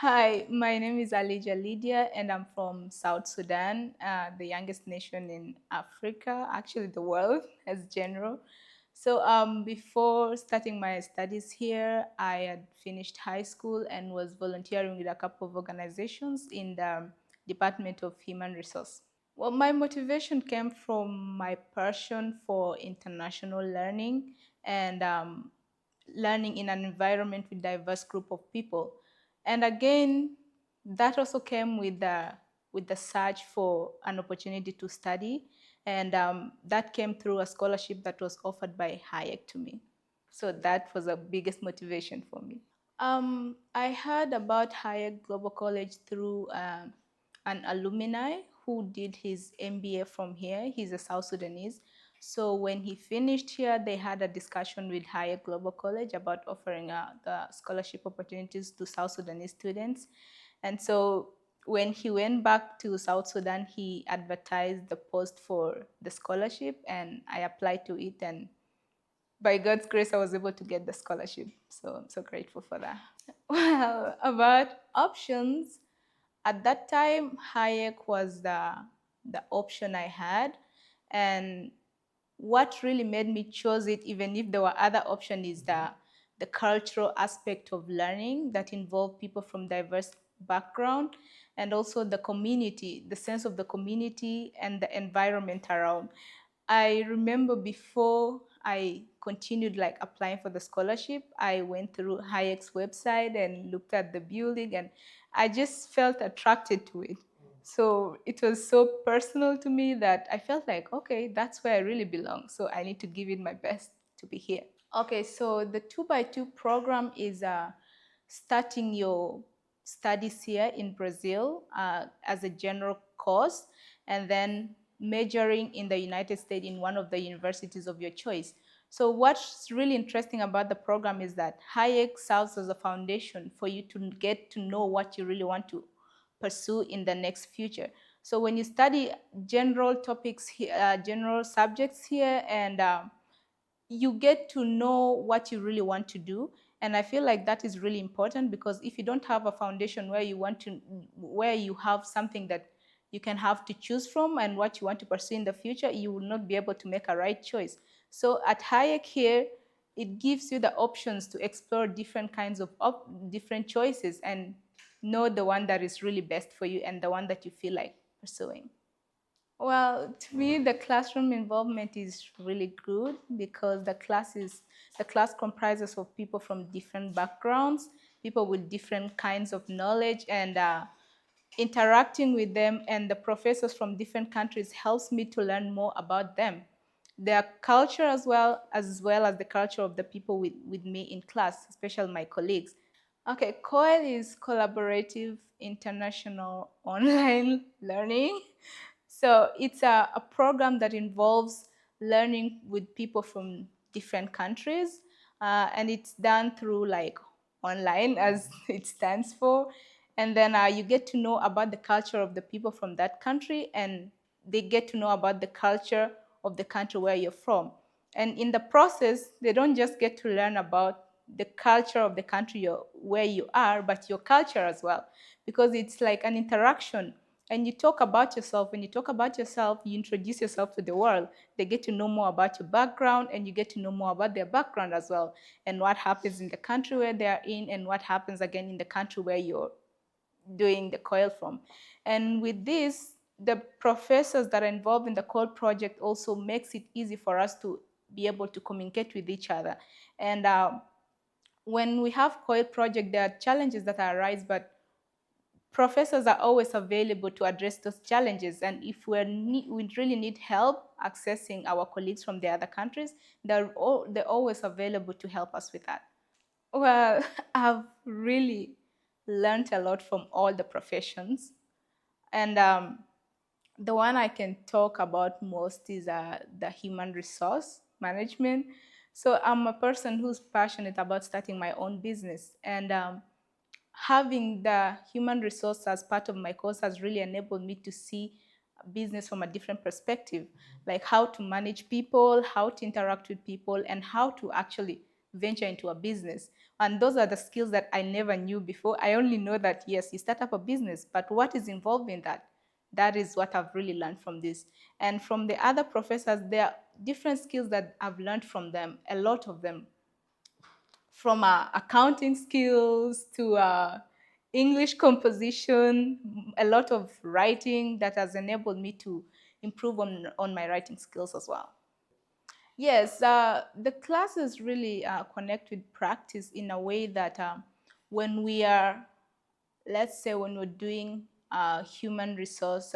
Hi, my name is Alijah Lydia, and I'm from South Sudan, the youngest nation in Africa, actually the world as general. Before starting my studies here, I had finished high school and was volunteering with a couple of organizations in the Department of Human Resource. Well, my motivation came from my passion for international learning and learning in an environment with diverse group of people. And again, that also came with the search for an opportunity to study, and that came through a scholarship that was offered by Hayek to me. So that was the biggest motivation for me. I heard about Hayek Global College through an alumni who did his MBA from here. He's a South Sudanese. So when he finished here, they had a discussion with Hayek Global College about offering the scholarship opportunities to South Sudanese students. And so when he went back to South Sudan, he advertised the post for the scholarship, and I applied to it. And by God's grace, I was able to get the scholarship. So I'm so grateful for that. Well, about options, at that time, Hayek was the option I had. And what really made me choose it, even if there were other options, is the cultural aspect of learning that involved people from diverse background, and also the community, the sense of the community and the environment around. I remember before I continued like applying for the scholarship, I went through Hayek's website and looked at the building, and I just felt attracted to it. So it was so personal to me that I felt like, okay, that's where I really belong. So I need to give it my best to be here. Okay, so the 2x2 program is starting your studies here in Brazil as a general course, and then majoring in the United States in one of the universities of your choice. So what's really interesting about the program is that Hayek serves as a foundation for you to get to know what you really want to pursue in the next future. So when you study general topics, general subjects here, and you get to know what you really want to do. And I feel like that is really important, because if you don't have a foundation where you want to, where you have something that you can have to choose from and what you want to pursue in the future, you will not be able to make a right choice. So at Hayek here, it gives you the options to explore different kinds of different choices and know the one that is really best for you and the one that you feel like pursuing. Well, to me, the classroom involvement is really good, because the class comprises of people from different backgrounds, people with different kinds of knowledge, and interacting with them and the professors from different countries helps me to learn more about them, their culture, as well as the culture of the people with me in class, especially my colleagues. Okay, COIL is collaborative international online learning. So it's a program that involves learning with people from different countries, and it's done through like online, as it stands for. And then you get to know about the culture of the people from that country, and they get to know about the culture of the country where you're from. And in the process, they don't just get to learn about the culture of the country where you are, but your culture as well, because it's like an interaction. And you talk about yourself. When you talk about yourself, you introduce yourself to the world. They get to know more about your background, and you get to know more about their background as well, and what happens in the country where they are in, and what happens again in the country where you're doing the COIL from. And with this, the professors that are involved in the COIL project also makes it easy for us to be able to communicate with each other. And when we have COIL project, there are challenges that arise, but professors are always available to address those challenges. And if we really need help accessing our colleagues from the other countries, they're always available to help us with that. Well, I've really learned a lot from all the professions. And the one I can talk about most is the human resource management. So I'm a person who's passionate about starting my own business. And having the human resource as part of my course has really enabled me to see business from a different perspective, like how to manage people, how to interact with people, and how to actually venture into a business. And those are the skills that I never knew before. I only know that, yes, you start up a business, but what is involved in that? That is what I've really learned from this. And from the other professors, there are different skills that I've learned from them, a lot of them, from accounting skills to English composition, a lot of writing that has enabled me to improve on my writing skills as well. Yes, the classes really connect with practice in a way that when we are, let's say when we're doing a human resource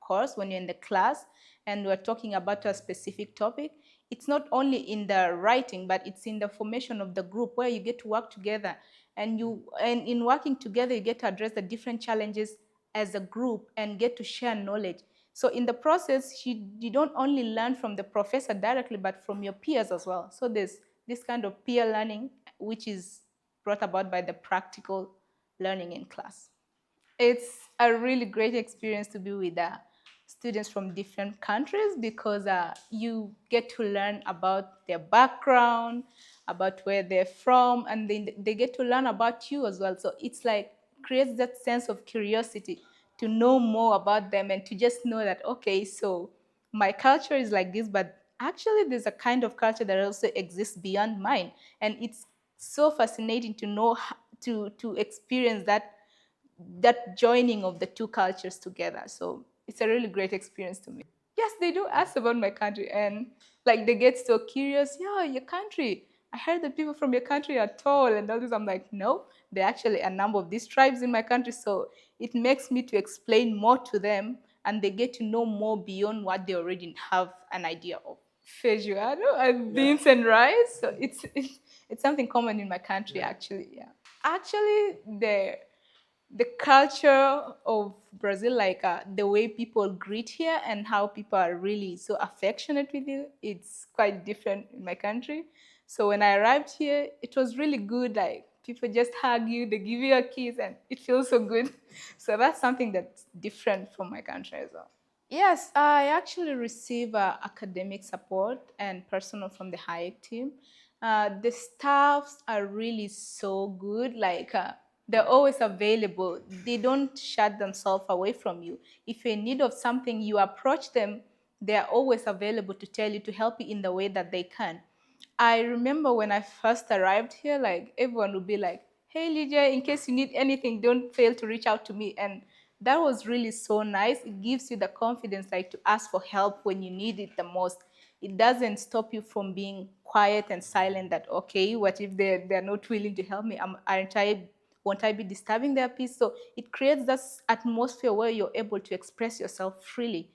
course, when you're in the class and we're talking about a specific topic, it's not only in the writing, but it's in the formation of the group where you get to work together, and in working together, you get to address the different challenges as a group and get to share knowledge. So in the process, you don't only learn from the professor directly, but from your peers as well. So there's this kind of peer learning, which is brought about by the practical learning in class. It's a really great experience to be with students from different countries because you get to learn about their background, about where they're from, and they get to learn about you as well. So it's like creates that sense of curiosity to know more about them and to just know that, okay, so my culture is like this, but actually there's a kind of culture that also exists beyond mine. And it's so fascinating to know to experience that joining of the two cultures together. So it's a really great experience to me. Yes, they do ask about my country, and like they get so curious. Yeah, your country. I heard that people from your country are tall and all this. I'm like, no, there are actually a number of these tribes in my country. So it makes me to explain more to them, and they get to know more beyond what they already have an idea of. Feijoado and beans and rice. So it's something common in my country, actually. Yeah, actually, the culture of Brazil, like the way people greet here and how people are really so affectionate with you, it's quite different in my country. So when I arrived here, it was really good. Like people just hug you, they give you a kiss, and it feels so good. So that's something that's different from my country as well. Yes, I actually receive academic support and personal from the Hayek team. The staffs are really so good. Like they're always available. They don't shut themselves away from you. If you're in need of something, you approach them. They're always available to tell you to help you in the way that they can. I remember when I first arrived here, like everyone would be like, "Hey, Lydia, in case you need anything, don't fail to reach out to me." And that was really so nice. It gives you the confidence, like to ask for help when you need it the most. It doesn't stop you from being quiet and silent. That okay, what if they're not willing to help me? Aren't I? Won't I be disturbing their peace? So it creates this atmosphere where you're able to express yourself freely.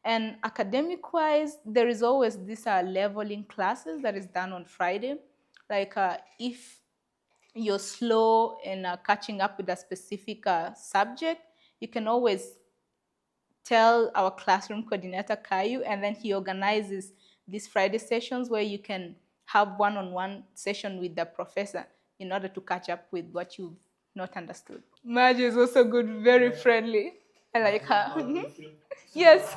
And academic wise, there is always this leveling classes that is done on Friday. Like if you're slow in catching up with a specific subject, you can always tell our classroom coordinator, Caillou, and then he organizes these Friday sessions where you can have one-on-one session with the professor in order to catch up with what you've not understood. Margie is also good, very friendly. I like her. Yes.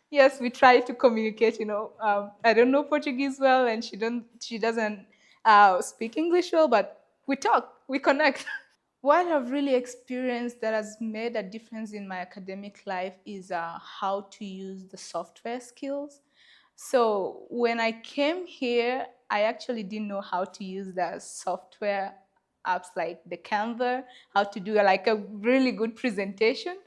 Yes, we try to communicate. I don't know Portuguese well, and she doesn't speak English well, but we talk, we connect. What I've really experienced that has made a difference in my academic life is how to use the software skills. So when I came here, I actually didn't know how to use the software apps like the Canva, how to do like a really good presentation.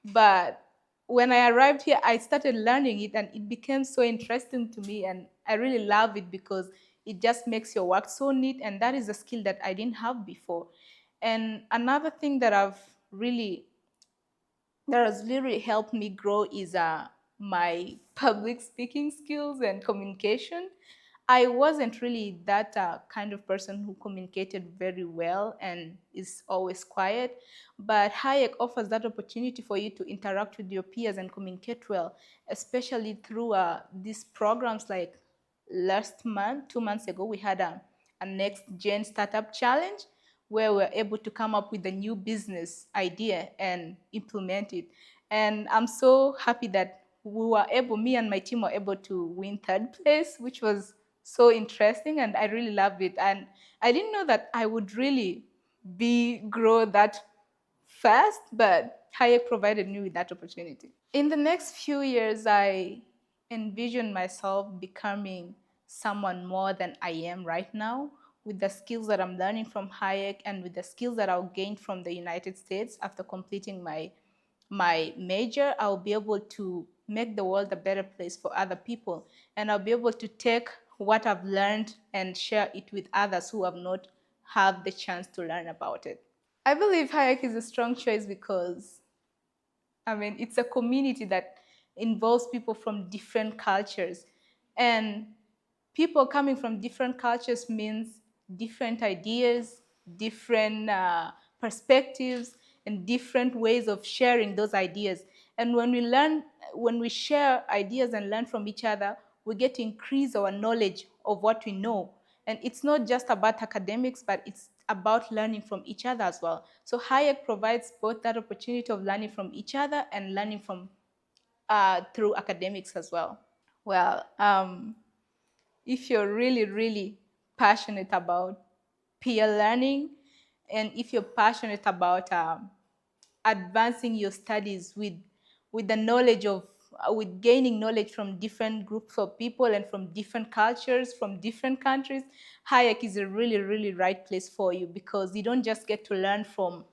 But when I arrived here, I started learning it and it became so interesting to me. And I really love it because it just makes your work so neat. And that is a skill that I didn't have before. And another thing that has really helped me grow is my public speaking skills and communication. I wasn't really that kind of person who communicated very well and is always quiet, but Hayek offers that opportunity for you to interact with your peers and communicate well, especially through these programs like last month, 2 months ago, we had a next gen startup challenge where we're able to come up with a new business idea and implement it. And I'm so happy that me and my team were able to win third place, which was so interesting, and I really loved it. And I didn't know that I would really be grow that fast, but Hayek provided me with that opportunity. In the next few years, I envision myself becoming someone more than I am right now, with the skills that I'm learning from Hayek and with the skills that I'll gain from the United States after completing my major. I'll be able to make the world a better place for other people, and I'll be able to take what I've learned and share it with others who have not had the chance to learn about it. I believe Hayek is a strong choice because, I mean, it's a community that involves people from different cultures. And people coming from different cultures means different ideas, different perspectives, and different ways of sharing those ideas. And when we share ideas and learn from each other, we get to increase our knowledge of what we know. And it's not just about academics, but it's about learning from each other as well. So Hayek provides both that opportunity of learning from each other and learning from through academics as well. Well, if you're really, really passionate about peer learning, and if you're passionate about advancing your studies with the knowledge of with gaining knowledge from different groups of people and from different cultures, from different countries, Hayek is a really, really right place for you, because you don't just get to learn from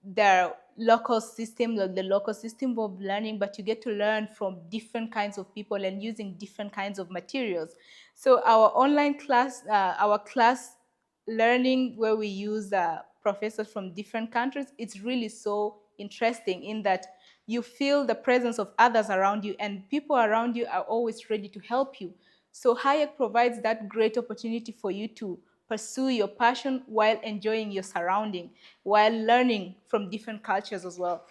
their local system, like the local system of learning, but you get to learn from different kinds of people and using different kinds of materials. So our online class, our class learning where we use professors from different countries, it's really so interesting in that you feel the presence of others around you, and people around you are always ready to help you. So Hayek provides that great opportunity for you to pursue your passion while enjoying your surrounding, while learning from different cultures as well.